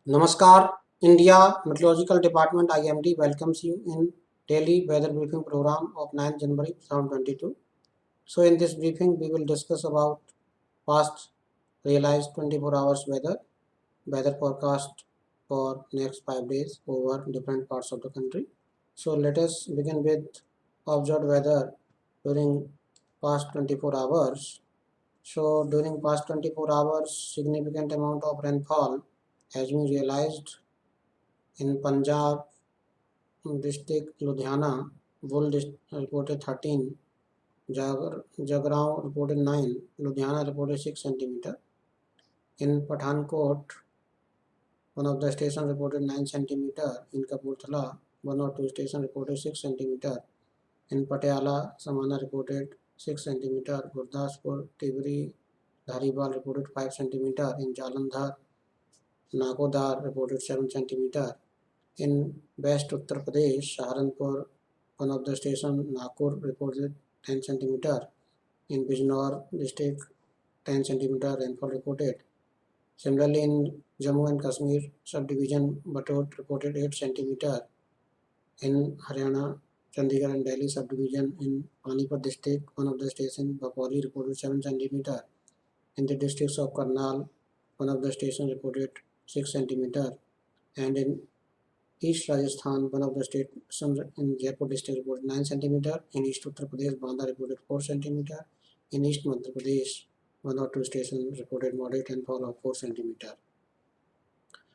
Namaskar, India Meteorological Department IMD welcomes you in daily weather briefing program of 9 January 2022. So in this briefing we will discuss about past realized 24 hours weather forecast for next 5 days over different parts of the country. So let us begin with observed weather during past 24 hours. So during past 24 hours significant amount of rainfall has been realized in Punjab district, Ludhiana, reported 13, Jagrao reported 9, Ludhiana reported 6 centimeter. In Pathankot, one of the stations reported 9 centimeter. In Kapurthala, one or two stations reported 6 centimeter. In Patiala, Samana reported 6 centimeter. Gurdaspur, Tibri, Dharibal reported 5 centimeter. In Jalandhar, Nagodar reported 7 centimeter. In West Uttar Pradesh, Saharanpur, one of the station, Nagpur, reported 10 centimeter. In Bijnor district, 10 centimeter rainfall reported. Similarly, in Jammu and Kashmir subdivision, Batot reported 8 centimeter. In Haryana, Chandigarh and Delhi subdivision, in Panipat district, one of the stations, Bapoli, reported 7 centimeter. In the districts of Karnal, one of the stations reported 6 centimeter. And in East Rajasthan, one of the stations in Jaipur district reported 9 centimeter. In East Uttar Pradesh, Banda reported 4 centimeter. In East Madhya Pradesh, one or two stations reported moderate rainfall of 4 centimeter.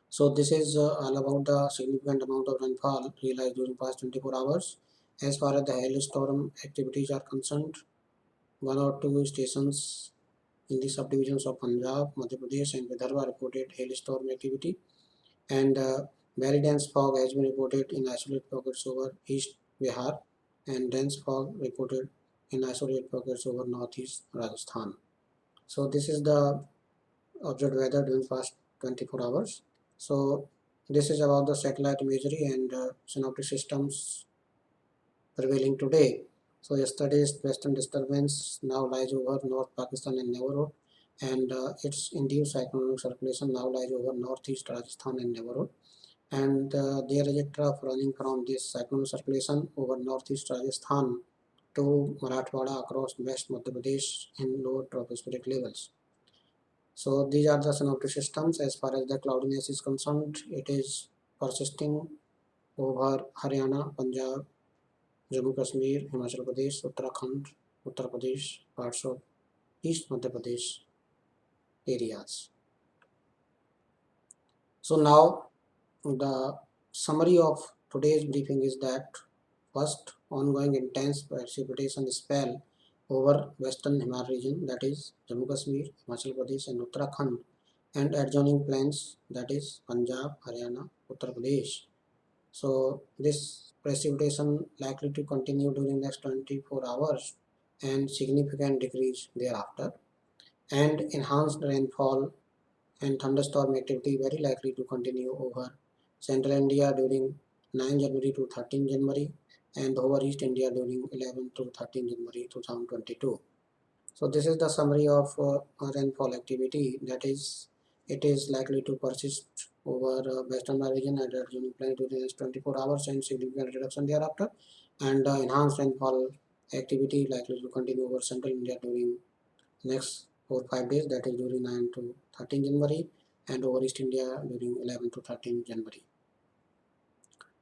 So this is all about the significant amount of rainfall realized during past 24 hours. As far as the hailstorm activities are concerned, one or two stations in the subdivisions of Punjab, Madhya Pradesh and Vidarbha reported hailstorm activity, and very dense fog has been reported in isolated pockets over East Bihar and dense fog reported in isolated pockets over northeast Rajasthan. So this is the observed weather during past 24 hours. So this is about the satellite imagery and synoptic systems prevailing today. So yesterday's western disturbance now lies over North Pakistan and Neighborhood, and its induced cyclonic circulation now lies over northeast Rajasthan and Neighborhood, and there is a trough running from this cyclone circulation over northeast Rajasthan to Marathwada across West Madhya Pradesh in lower tropospheric levels. So these are the synoptic systems. As far as the cloudiness is concerned, it is persisting over Haryana, Punjab, Jammu Kashmir, Himachal Pradesh, Uttarakhand, Uttar Pradesh, parts of East Madhya Pradesh areas. So now the summary of today's briefing is that first, ongoing intense precipitation spell over western Himalayan region, that is Jammu Kashmir, Himachal Pradesh and Uttarakhand, and adjoining plains, that is Punjab, Haryana, Uttar Pradesh. So this precipitation likely to continue during next 24 hours and significant decrease thereafter, and enhanced rainfall and thunderstorm activity very likely to continue over central India during 9 January to 13 January and over East India during 11 to 13 January 2022. So this is the summary of rainfall activity, that is it is likely to persist over western region and adjoining plain during the next 24 hours and significant reduction thereafter, and enhanced rainfall activity likely to continue over central India during next 4 5 days, that is during 9 to 13 January and over East India during 11 to 13 January.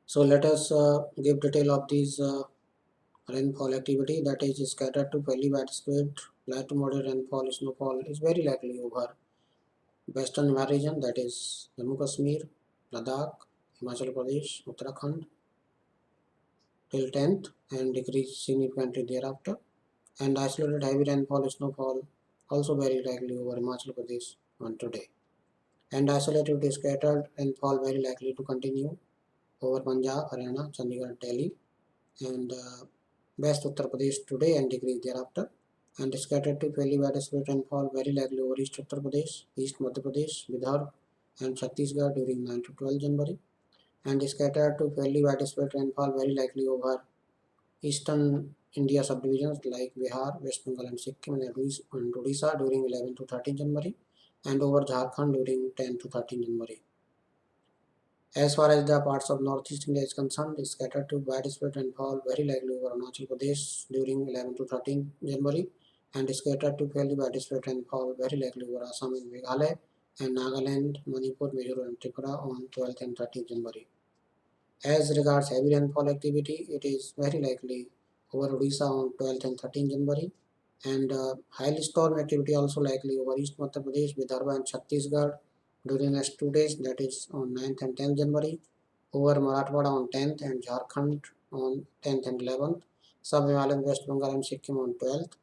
So let us give detail of these rainfall activity, that is scattered to fairly widespread light to moderate rainfall snowfall is very likely over western region, that is Jammu Kashmir, Ladakh, Himachal Pradesh, Uttarakhand till 10th and decrease significantly thereafter, and isolated heavy rainfall snowfall also very likely over Himachal Pradesh on today, and isolated scattered rainfall very likely to continue over Punjab, Haryana, Chandigarh, Delhi and West Uttar Pradesh today and decrease thereafter, and scattered to fairly widespread rainfall very likely over East Uttar Pradesh, East Madhya Pradesh, Bidar and Chhattisgarh during 9 to 12 January, and scattered to fairly widespread rainfall very likely over Eastern India subdivisions like Bihar, West Bengal and Sikkim and Odisha during 11 to 13 January, and over Jharkhand during 10 to 13 January. As far as the parts of northeast India is concerned, is scattered to widespread rainfall very likely over Arunachal Pradesh during 11 to 13 January, and is scattered to fairly widespread rainfall very likely over Assam and Meghalaya and Nagaland, Manipur, Mizoram and Tripura on 12th and 13th January. As regards heavy rainfall activity, it is very likely over Odisha on 12th and 13th January, and highly storm activity also likely over East Madhya Pradesh, Vidarbha and Chhattisgarh during next 2 days, that is on 9th and 10th January, over Marathwada on 10th and Jharkhand on 10th and 11th, Sub-Himalayan West Bengal and Sikkim on 12th,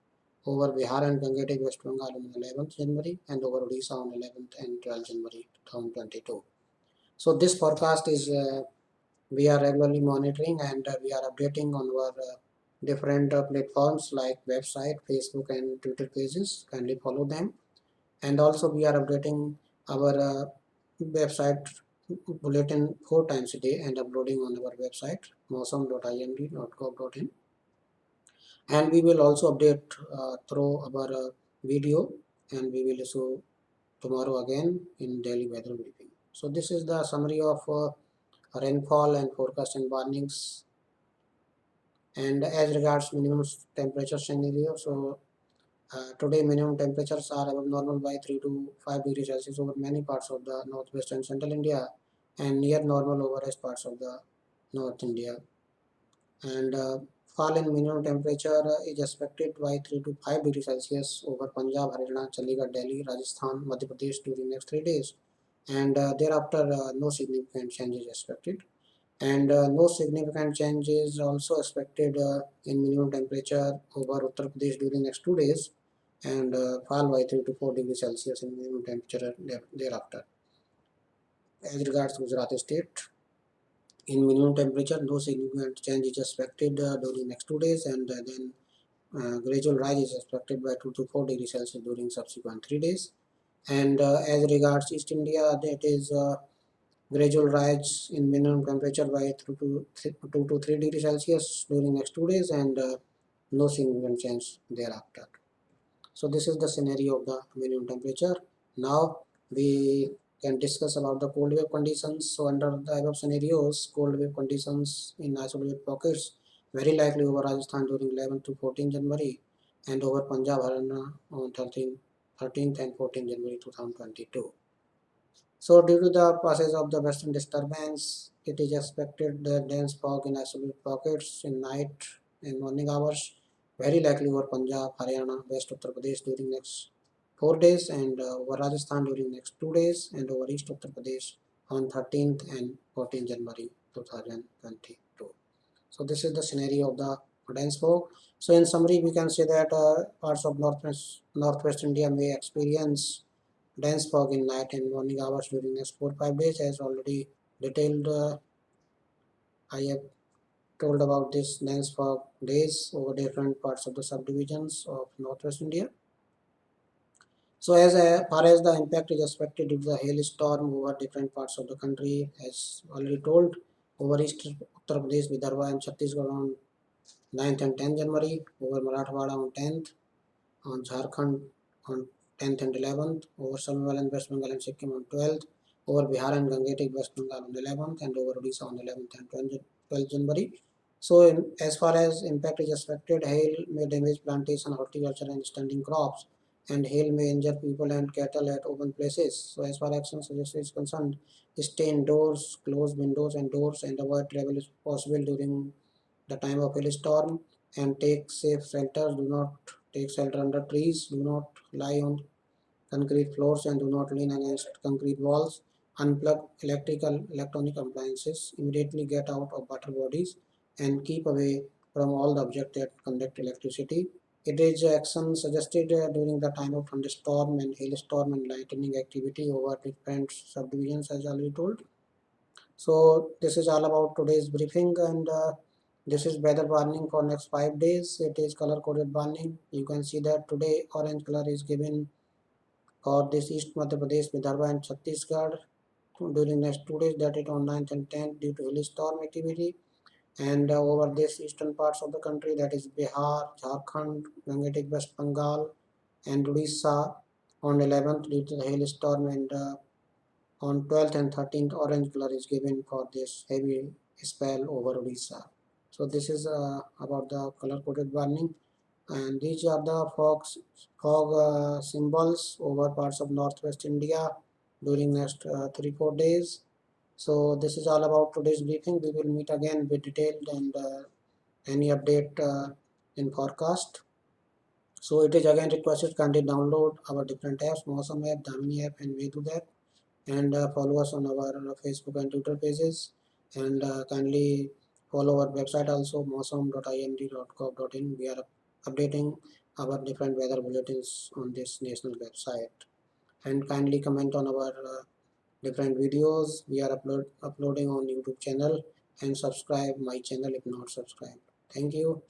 over Bihar and Gangetic West Bengal on 11th January, and over Odisha on 11th and 12th January 2022. So this forecast is we are regularly monitoring, and we are updating on our different platforms like website, Facebook and Twitter pages. Kindly follow them. And also we are updating our website bulletin 4 times a day and uploading on our website mosam.ind.gov.in, and we will also update through our video, and we will issue tomorrow again in daily weather briefing. So this is the summary of rainfall and forecast and warnings. And as regards minimum temperature scenario, so today minimum temperatures are above normal by 3 to 5 degrees Celsius over many parts of the northwest and central India, and near normal over rest parts of the north India. And fall in minimum temperature is expected by 3 to 5 degrees Celsius over Punjab, Haryana, Chandigarh, Delhi, Rajasthan, Madhya Pradesh during next 3 days, and thereafter no significant change is expected. And no significant change is also expected in minimum temperature over Uttar Pradesh during next 2 days, and fall by 3 to 4 degrees Celsius in minimum temperature thereafter. As regards Gujarat state, in minimum temperature, no significant change is expected during next 2 days, and then gradual rise is expected by 2 to 4 degrees Celsius during subsequent 3 days. And as regards East India, that is gradual rise in minimum temperature by 2 to 3 degrees Celsius during next 2 days, and no significant change thereafter. So this is the scenario of the minimum temperature. Now we can discuss about the cold wave conditions. So under the above scenarios, cold wave conditions in isolated pockets very likely over Rajasthan during 11 to 14 January, and over Punjab, Haryana on 13th and 14th January 2022. So due to the passage of the western disturbance, it is expected that dense fog in isolated pockets in night and morning hours, very likely over Punjab, Haryana, West Uttar Pradesh during next 4 days, and over Rajasthan during next 2 days, and over East Uttar Pradesh on 13th and 14th January 2022. So this is the scenario of the dense fog. So in summary, we can say that parts of northwest India may experience dense fog in night and morning hours during next 4-5 days. As already detailed, I have told about this dense fog days over different parts of the subdivisions of northwest India. So as far as the impact is expected due to the hailstorm over different parts of the country, as already told, over East Uttar Pradesh, Vidarbha and Chhattisgarh on 9th and 10th January, over Marathwada on 10th, on Jharkhand on 10th and 11th, over Sub-Himalayan West Bengal and Sikkim on 12th, over Bihar and Gangetic West Bengal on 11th, and over Odisha on 11th and 12th January. So as far as impact is expected, hail may damage plantation, horticulture and standing crops, and hail may injure people and cattle at open places. So as far as action suggested is concerned, stay indoors, close windows and doors, and avoid travel if possible during the time of hailstorm, and take safe shelter. Do not take shelter under trees. Do not lie on concrete floors, and do not lean against concrete walls. Unplug electronic appliances. Immediately get out of water bodies, and keep away from all the objects that conduct electricity. It is action suggested during the time of thunderstorm and hailstorm and lightning activity over different subdivisions, as already told. So this is all about today's briefing, and this is weather warning for next 5 days. It is color coded warning. You can see that today orange color is given for this East Madhya Pradesh, Vidarbha and Chhattisgarh during next 2 days, that is on 9th and 10th due to hailstorm activity, and over this eastern parts of the country, that is Bihar, Jharkhand, Gangetic West Bengal and Odisha on 11th due to the hailstorm, and on 12th and 13th, orange color is given for this heavy spell over Odisha. So this is about the color-coded warning, and these are the fog symbols over parts of northwest India during next 3-4 days. So this is all about today's briefing. We will meet again with detailed and any update in forecast. So it is again requested kindly download our different apps, Mosam app, Damini app, and Vedud app, and follow us on our Facebook and Twitter pages, and kindly follow our website also, mosam.ind.gov.in. We are updating our different weather bulletins on this national website, and kindly comment on our different videos we are uploading on YouTube channel, and subscribe my channel if not subscribed. Thank you.